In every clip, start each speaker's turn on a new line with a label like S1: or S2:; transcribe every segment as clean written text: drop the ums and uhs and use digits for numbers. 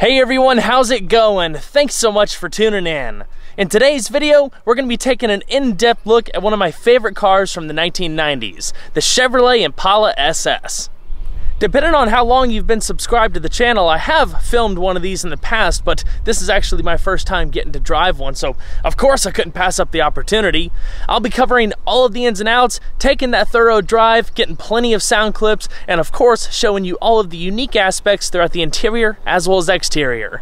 S1: Hey everyone, how's it going? Thanks so much for tuning in. In today's video, we're going to be taking an in-depth look at one of my favorite cars from the 1990s, the Chevrolet Impala SS. Depending on how long you've been subscribed to the channel, I have filmed one of these in the past, but this is actually my first time getting to drive one, so of course I couldn't pass up the opportunity. I'll be covering all of the ins and outs, taking that thorough drive, getting plenty of sound clips, and of course showing you all of the unique aspects throughout the interior as well as exterior.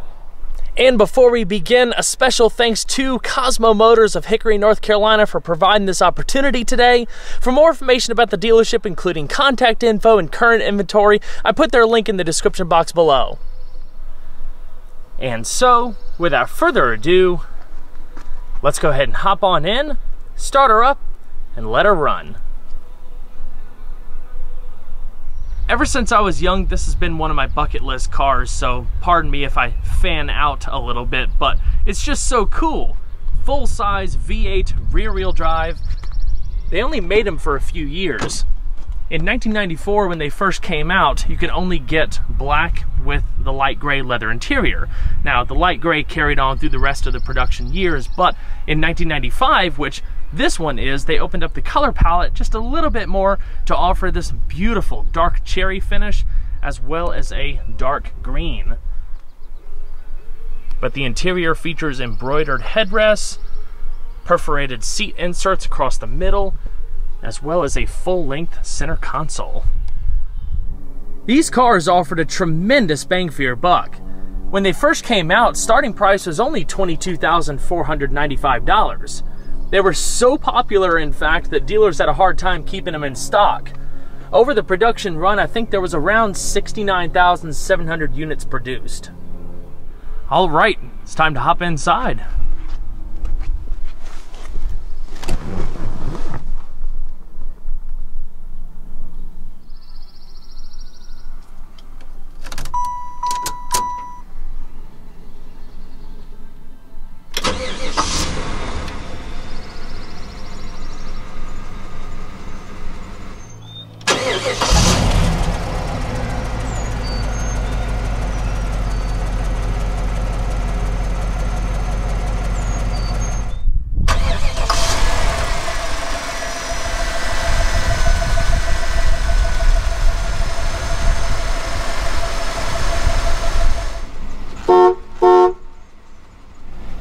S1: And before we begin, a special thanks to Cosmo Motors of Hickory, North Carolina for providing this opportunity today. For more information about the dealership, including contact info and current inventory, I put their link in the description box below. And so, without further ado, let's go ahead and hop on in, start her up, and let her run. Ever since I was young, this has been one of my bucket list cars, so pardon me if I fan out a little bit, but it's just so cool. Full-size V8 rear-wheel drive. They only made them for a few years. In 1994, when they first came out, you could only get black with the light gray leather interior. Now, the light gray carried on through the rest of the production years, but in 1995, which this one is, they opened up the color palette just a little bit more to offer this beautiful dark cherry finish as well as a dark green. But the interior features embroidered headrests, perforated seat inserts across the middle, as well as a full-length center console. These cars offered a tremendous bang for your buck. When they first came out, starting price was only $22,495. They were so popular, in fact, that dealers had a hard time keeping them in stock. Over the production run, I think there was around 69,700 units produced. All right, it's time to hop inside.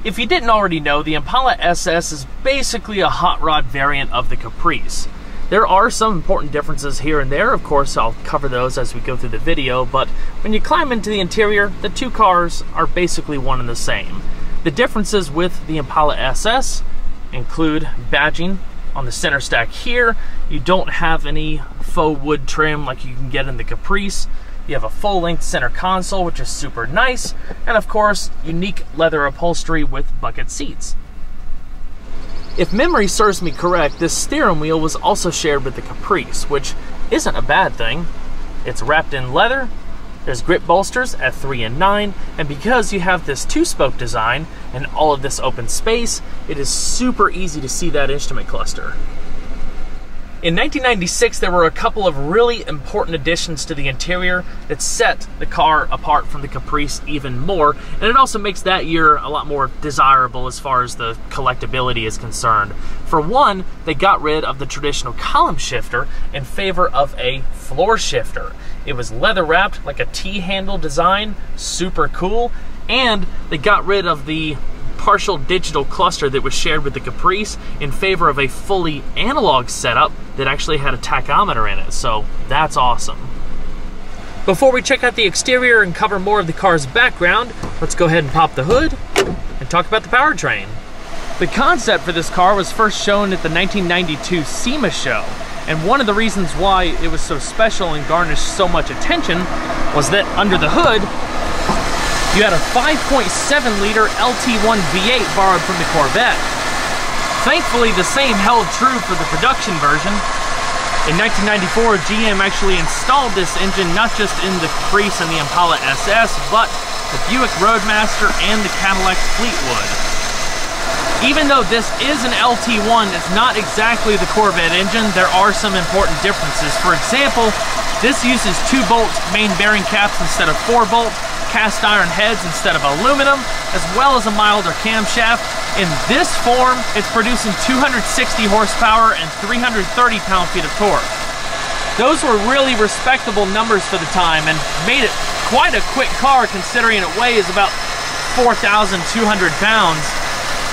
S1: If you didn't already know, the Impala SS is basically a hot rod variant of the Caprice. There are some important differences here and there. Of course, I'll cover those as we go through the video, but when you climb into the interior, the two cars are basically one and the same. The differences with the Impala SS include badging on the center stack here. You don't have any faux wood trim like you can get in the Caprice. You have a full-length center console, which is super nice, and of course, unique leather upholstery with bucket seats. If memory serves me correct, this steering wheel was also shared with the Caprice, which isn't a bad thing. It's wrapped in leather, there's grip bolsters at 3 and 9, and because you have this two-spoke design and all of this open space, it is super easy to see that instrument cluster. In 1996, there were a couple of really important additions to the interior that set the car apart from the Caprice even more, and it also makes that year a lot more desirable as far as the collectability is concerned. For one, they got rid of the traditional column shifter in favor of a floor shifter. It was leather wrapped like a T-handle design, super cool, and they got rid of the partial digital cluster that was shared with the Caprice in favor of a fully analog setup that actually had a tachometer in it, so that's awesome. Before we check out the exterior and cover more of the car's background, let's go ahead and pop the hood and talk about the powertrain. The concept for this car was first shown at the 1992 SEMA show, and one of the reasons why it was so special and garnished so much attention was that under the hood, you had a 5.7-liter LT1 V8 borrowed from the Corvette. Thankfully, the same held true for the production version. In 1994, GM actually installed this engine not just in the Caprice and the Impala SS, but the Buick Roadmaster and the Cadillac Fleetwood. Even though this is an LT1, it's not exactly the Corvette engine. There are some important differences. For example, this uses 2-bolt main bearing caps instead of 4-bolt. cast iron heads instead of aluminum, as well as a milder camshaft. In this form, it's producing 260 horsepower and 330 pound-feet of torque. Those were really respectable numbers for the time and made it quite a quick car considering it weighs about 4,200 pounds.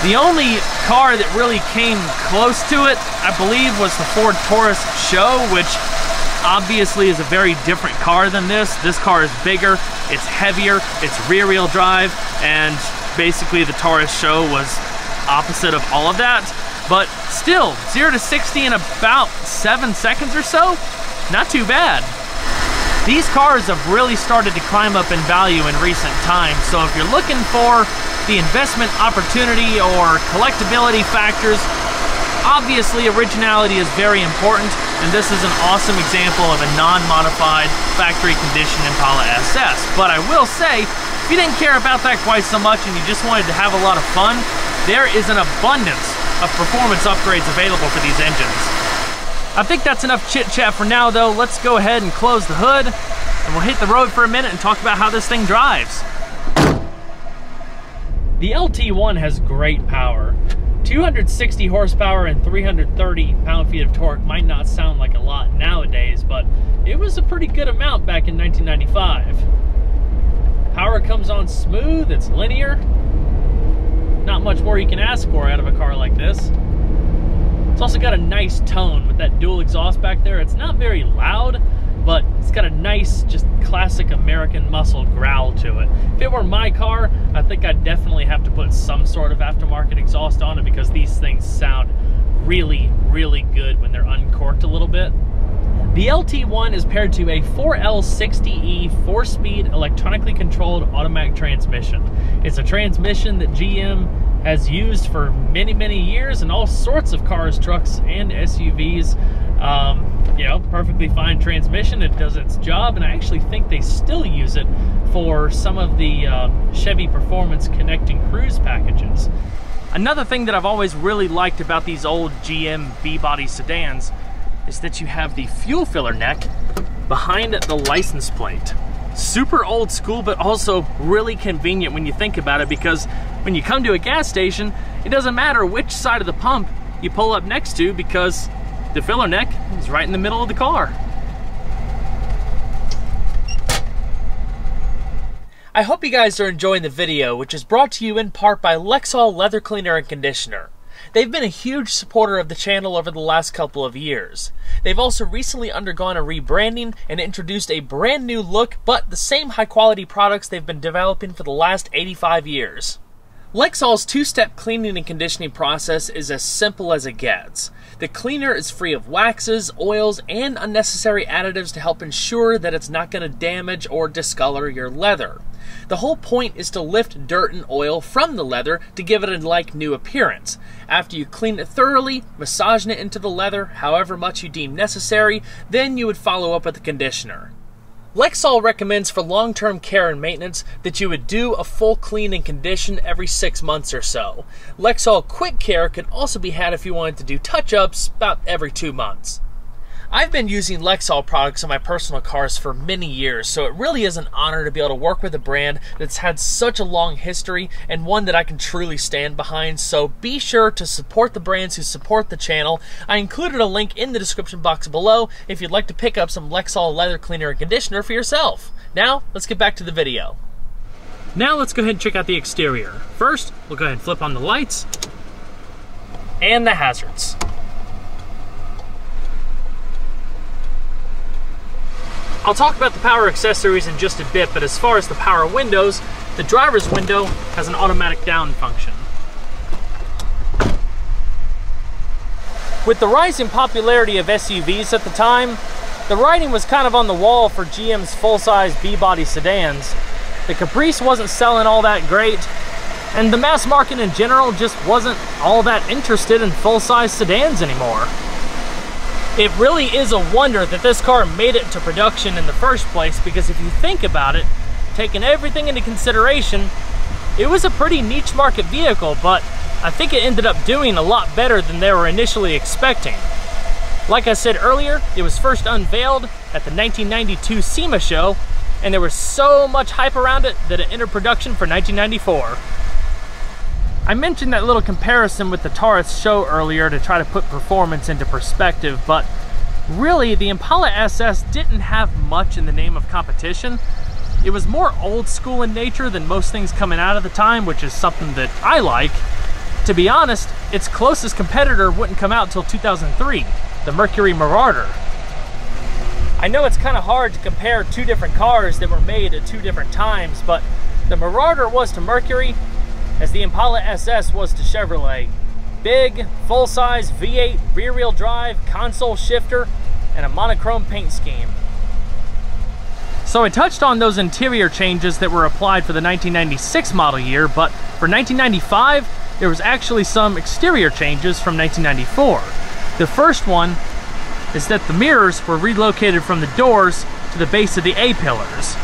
S1: The only car that really came close to it, I believe, was the Ford Taurus Show, which obviously is a very different car than this. This car is bigger, it's heavier, it's rear-wheel drive, and basically the Taurus Show was opposite of all of that. But still, 0 to 60 in about 7 seconds or so, not too bad. These cars have really started to climb up in value in recent times, so if you're looking for the investment opportunity or collectability factors, obviously originality is very important, and this is an awesome example of a non-modified factory condition Impala SS. But I will say, if you didn't care about that quite so much and you just wanted to have a lot of fun, there is an abundance of performance upgrades available for these engines. I think that's enough chit chat for now though. Let's go ahead and close the hood and we'll hit the road for a minute and talk about how this thing drives. The LT1 has great power. 260 horsepower and 330 pound-feet of torque might not sound like a lot nowadays, but it was a pretty good amount back in 1995. Power comes on smooth, it's linear. Not much more you can ask for out of a car like this. It's also got a nice tone with that dual exhaust back there. It's not very loud, but it's got a nice, just classic American muscle growl to it. If it were my car, I think I'd definitely have to put some sort of aftermarket exhaust on it because these things sound really, really good when they're uncorked a little bit. The LT1 is paired to a 4L60E 4-speed electronically controlled automatic transmission. It's a transmission that GM has used for many, many years in all sorts of cars, trucks, and SUVs. You know, perfectly fine transmission. It does its job, and I actually think they still use it for some of the Chevy Performance Connecting Cruise packages. Another thing that I've always really liked about these old GM B-body sedans is that you have the fuel filler neck behind the license plate. Super old school, but also really convenient when you think about it, because when you come to a gas station, it doesn't matter which side of the pump you pull up next to because the filler neck is right in the middle of the car. I hope you guys are enjoying the video, which is brought to you in part by Lexol Leather Cleaner and Conditioner. They've been a huge supporter of the channel over the last couple of years. They've also recently undergone a rebranding and introduced a brand new look, but the same high quality products they've been developing for the last 85 years. Lexol's two-step cleaning and conditioning process is as simple as it gets. The cleaner is free of waxes, oils, and unnecessary additives to help ensure that it's not going to damage or discolor your leather. The whole point is to lift dirt and oil from the leather to give it a like-new appearance. After you clean it thoroughly, massaging it into the leather however much you deem necessary, then you would follow up with the conditioner. Lexol recommends for long-term care and maintenance that you would do a full clean and condition every 6 months or so. Lexol Quick Care can also be had if you wanted to do touch-ups about every 2 months. I've been using Lexol products on my personal cars for many years, so it really is an honor to be able to work with a brand that's had such a long history and one that I can truly stand behind, so be sure to support the brands who support the channel. I included a link in the description box below if you'd like to pick up some Lexol leather cleaner and conditioner for yourself. Now, let's get back to the video. Now let's go ahead and check out the exterior. First, we'll go ahead and flip on the lights and the hazards. I'll talk about the power accessories in just a bit, but as far as the power windows, the driver's window has an automatic down function. With the rising popularity of SUVs at the time, the writing was kind of on the wall for GM's full-size B-body sedans. The Caprice wasn't selling all that great, and the mass market in general just wasn't all that interested in full-size sedans anymore. It really is a wonder that this car made it to production in the first place, because if you think about it, taking everything into consideration, it was a pretty niche market vehicle, but I think it ended up doing a lot better than they were initially expecting. Like I said earlier, it was first unveiled at the 1992 SEMA show, and there was so much hype around it that it entered production for 1994. I mentioned that little comparison with the Taurus show earlier to try to put performance into perspective, but really the Impala SS didn't have much in the name of competition. It was more old school in nature than most things coming out of the time, which is something that I like. To be honest, its closest competitor wouldn't come out until 2003, the Mercury Marauder. I know it's kind of hard to compare two different cars that were made at two different times, but the Marauder was to Mercury as the Impala SS was to Chevrolet. Big, full-size V8 rear-wheel drive, console shifter, and a monochrome paint scheme. So I touched on those interior changes that were applied for the 1996 model year, but for 1995, there was actually some exterior changes from 1994. The first one is that the mirrors were relocated from the doors to the base of the A-pillars.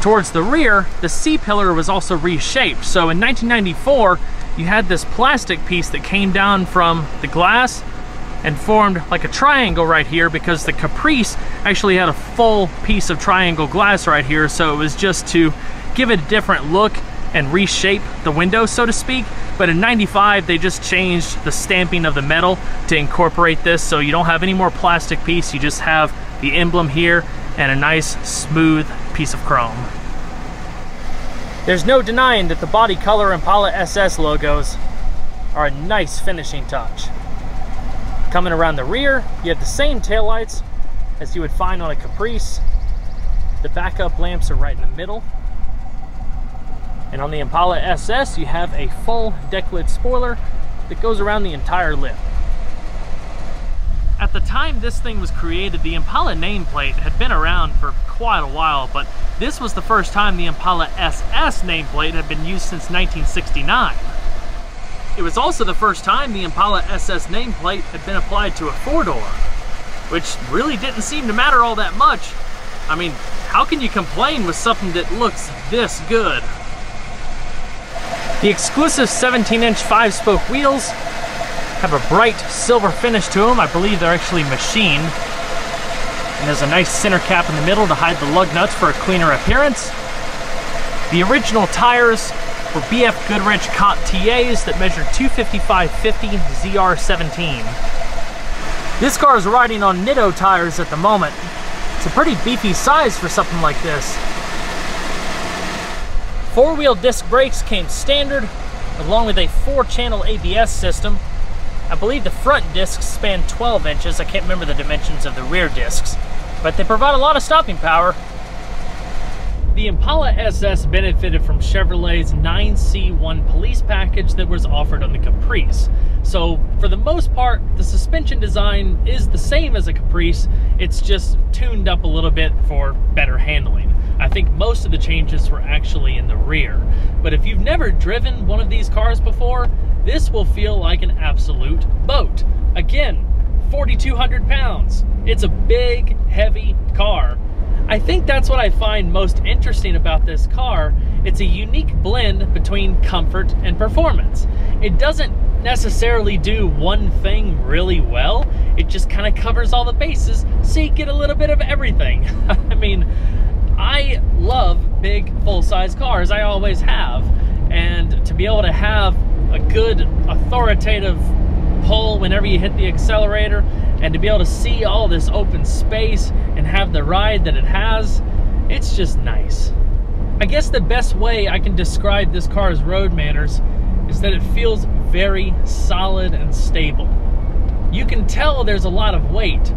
S1: Towards the rear, the C-pillar was also reshaped. So in 1994, you had this plastic piece that came down from the glass and formed like a triangle right here, because the Caprice actually had a full piece of triangle glass right here. So it was just to give it a different look and reshape the window, so to speak. But in 95, they just changed the stamping of the metal to incorporate this, so you don't have any more plastic piece, you just have the emblem here and a nice smooth piece of chrome. There's no denying that the body color Impala SS logos are a nice finishing touch. Coming around the rear, you have the same taillights as you would find on a Caprice. The backup lamps are right in the middle. And on the Impala SS, you have a full deck lid spoiler that goes around the entire lip. At the time this thing was created, the Impala nameplate had been around for quite a while, but this was the first time the Impala SS nameplate had been used since 1969. It was also the first time the Impala SS nameplate had been applied to a four-door, which really didn't seem to matter all that much. I mean, how can you complain with something that looks this good? The exclusive 17-inch 5-spoke wheels have a bright silver finish to them. I believe they're actually machined. And there's a nice center cap in the middle to hide the lug nuts for a cleaner appearance. The original tires were BF Goodrich Cot TAs that measured 255/50 ZR17. This car is riding on Nitto tires at the moment. It's a pretty beefy size for something like this. Four-wheel disc brakes came standard, along with a 4-channel ABS system. I believe the front discs span 12 inches. I can't remember the dimensions of the rear discs, but they provide a lot of stopping power. The Impala SS benefited from Chevrolet's 9C1 police package that was offered on the Caprice. So for the most part, the suspension design is the same as a Caprice. It's just tuned up a little bit for better handling. I think most of the changes were actually in the rear. But if you've never driven one of these cars before, this will feel like an absolute boat. Again, 4,200 pounds. It's a big, heavy car. I think that's what I find most interesting about this car. It's a unique blend between comfort and performance. It doesn't necessarily do one thing really well. It just kind of covers all the bases, so you get a little bit of everything. I mean, I love big, full-size cars. I always have. And to be able to have a good, authoritative pull whenever you hit the accelerator, and to be able to see all this open space and have the ride that it has, it's just nice. I guess the best way I can describe this car's road manners is that it feels very solid and stable. You can tell there's a lot of weight,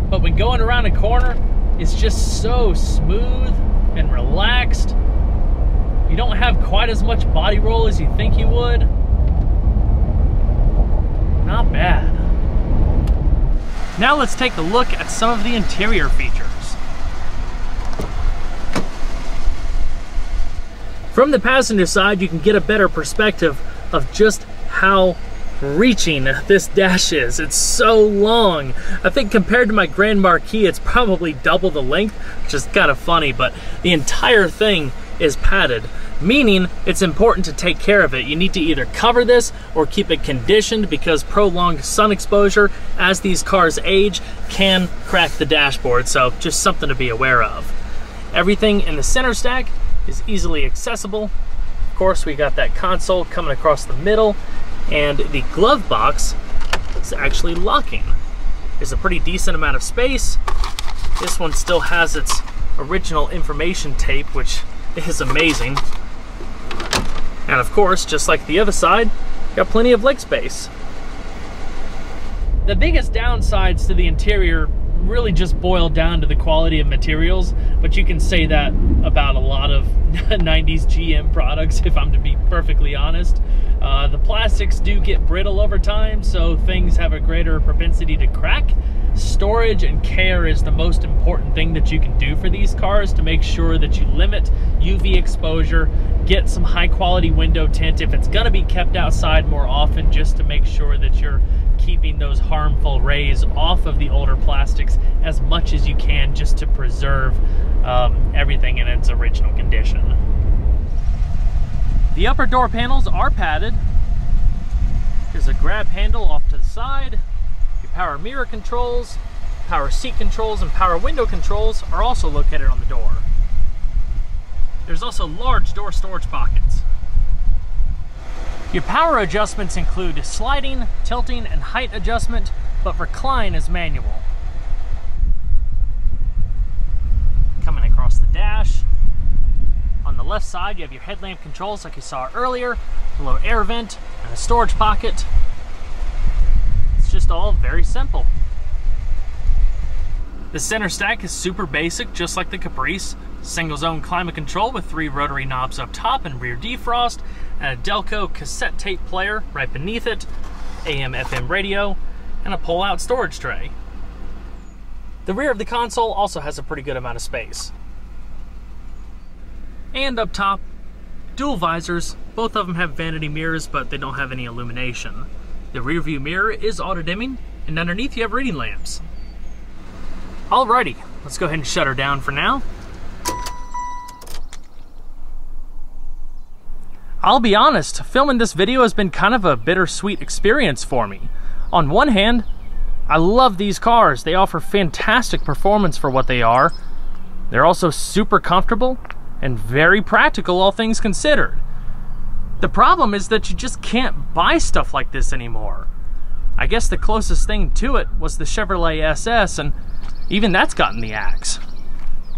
S1: but when going around a corner, it's just so smooth and relaxed. You don't have quite as much body roll as you think you would. Not bad. Now let's take a look at some of the interior features. From the passenger side, you can get a better perspective of just how reaching this dash is. It's so long. I think compared to my Grand Marquis, it's probably double the length, which is kind of funny, but the entire thing is padded, meaning it's important to take care of it. You need to either cover this or keep it conditioned, because prolonged sun exposure as these cars age can crack the dashboard, so just something to be aware of. Everything in the center stack is easily accessible. Of course, we got that console coming across the middle, and the glove box is actually locking. There's a pretty decent amount of space. This one still has its original information tape, which is amazing. And of course, just like the other side, got plenty of leg space. The biggest downsides to the interior really just boil down to the quality of materials, but you can say that about a lot of 90s GM products, if I'm to be perfectly honest. The plastics do get brittle over time, so things have a greater propensity to crack. Storage and care is the most important thing that you can do for these cars to make sure that you limit UV exposure, get some high quality window tint if it's gonna be kept outside more often, just to make sure that you're keeping those harmful rays off of the older plastics as much as you can, just to preserve everything in its original condition. The upper door panels are padded. There's a grab handle off to the side. Your power mirror controls, power seat controls, and power window controls are also located on the door. There's also large door storage pockets. Your power adjustments include sliding, tilting, and height adjustment, but recline is manual. Coming across the dash, on the left side you have your headlamp controls like you saw earlier, a little air vent, and a storage pocket. It's just all very simple. The center stack is super basic, just like the Caprice. Single zone climate control with 3 rotary knobs up top and rear defrost, and a Delco cassette tape player right beneath it, AM/FM radio, and a pull-out storage tray. The rear of the console also has a pretty good amount of space. And up top, dual visors. Both of them have vanity mirrors, but they don't have any illumination. The rear view mirror is auto-dimming, and underneath you have reading lamps. Alrighty, let's go ahead and shut her down for now. I'll be honest, filming this video has been kind of a bittersweet experience for me. On one hand, I love these cars. They offer fantastic performance for what they are. They're also super comfortable and very practical, all things considered. The problem is that you just can't buy stuff like this anymore. I guess the closest thing to it was the Chevrolet SS, and even that's gotten the axe.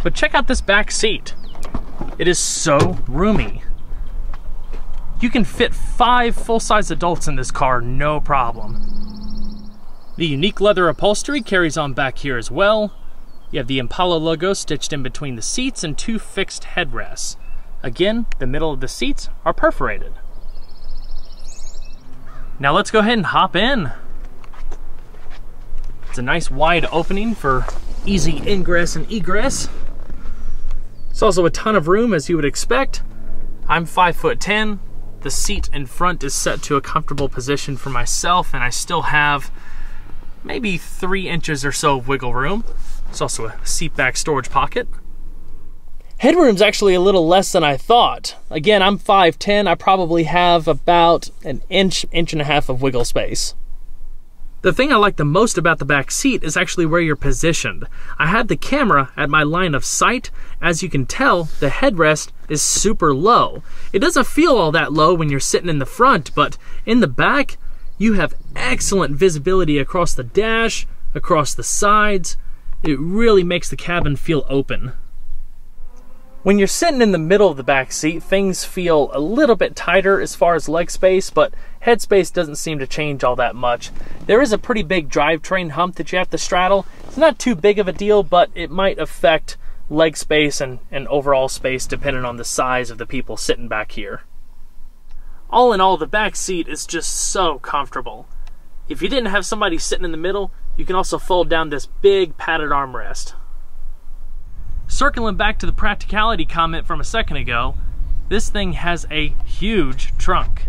S1: But check out this back seat. It is so roomy. You can fit 5 full-size adults in this car, no problem. The unique leather upholstery carries on back here as well. You have the Impala logo stitched in between the seats and 2 fixed headrests. Again, the middle of the seats are perforated. Now let's go ahead and hop in. It's a nice wide opening for easy ingress and egress. It's also a ton of room, as you would expect. I'm 5'10". The seat in front is set to a comfortable position for myself, and I still have maybe 3 inches or so of wiggle room. There's also a seat back storage pocket. Headroom's actually a little less than I thought. Again, I'm 5'10". I probably have about an inch and a half of wiggle space. The thing I like the most about the back seat is actually where you're positioned. I had the camera at my line of sight. As you can tell, the headrest is super low. It doesn't feel all that low when you're sitting in the front, but in the back, you have excellent visibility across the dash, across the sides. It really makes the cabin feel open. When you're sitting in the middle of the back seat, things feel a little bit tighter as far as leg space, but head space doesn't seem to change all that much. There is a pretty big drivetrain hump that you have to straddle. It's not too big of a deal, but it might affect leg space and overall space depending on the size of the people sitting back here. All in all, the back seat is just so comfortable. If you didn't have somebody sitting in the middle, you can also fold down this big padded armrest. Circling back to the practicality comment from a second ago, this thing has a huge trunk.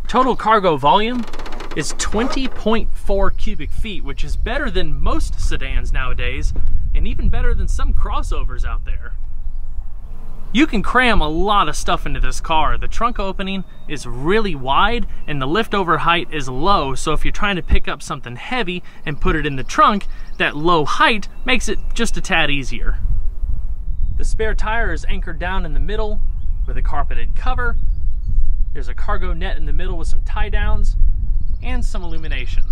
S1: Total cargo volume is 20.4 cubic feet, which is better than most sedans nowadays, and even better than some crossovers out there. You can cram a lot of stuff into this car. The trunk opening is really wide and the lift-over height is low, so if you're trying to pick up something heavy and put it in the trunk, that low height makes it just a tad easier. The spare tire is anchored down in the middle with a carpeted cover. There's a cargo net in the middle with some tie downs and some illumination.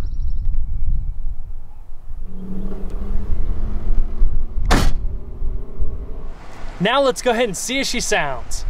S1: Now let's go ahead and see how she sounds.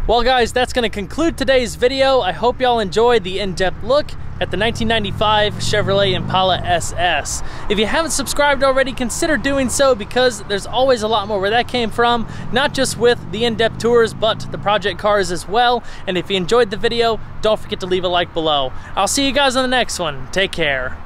S1: Well guys, that's going to conclude today's video. I hope y'all enjoyed the in-depth look at the 1995 Chevrolet Impala SS. If you haven't subscribed already, consider doing so because there's always a lot more where that came from, not just with the in-depth tours, but the project cars as well. And if you enjoyed the video, don't forget to leave a like below. I'll see you guys on the next one. Take care.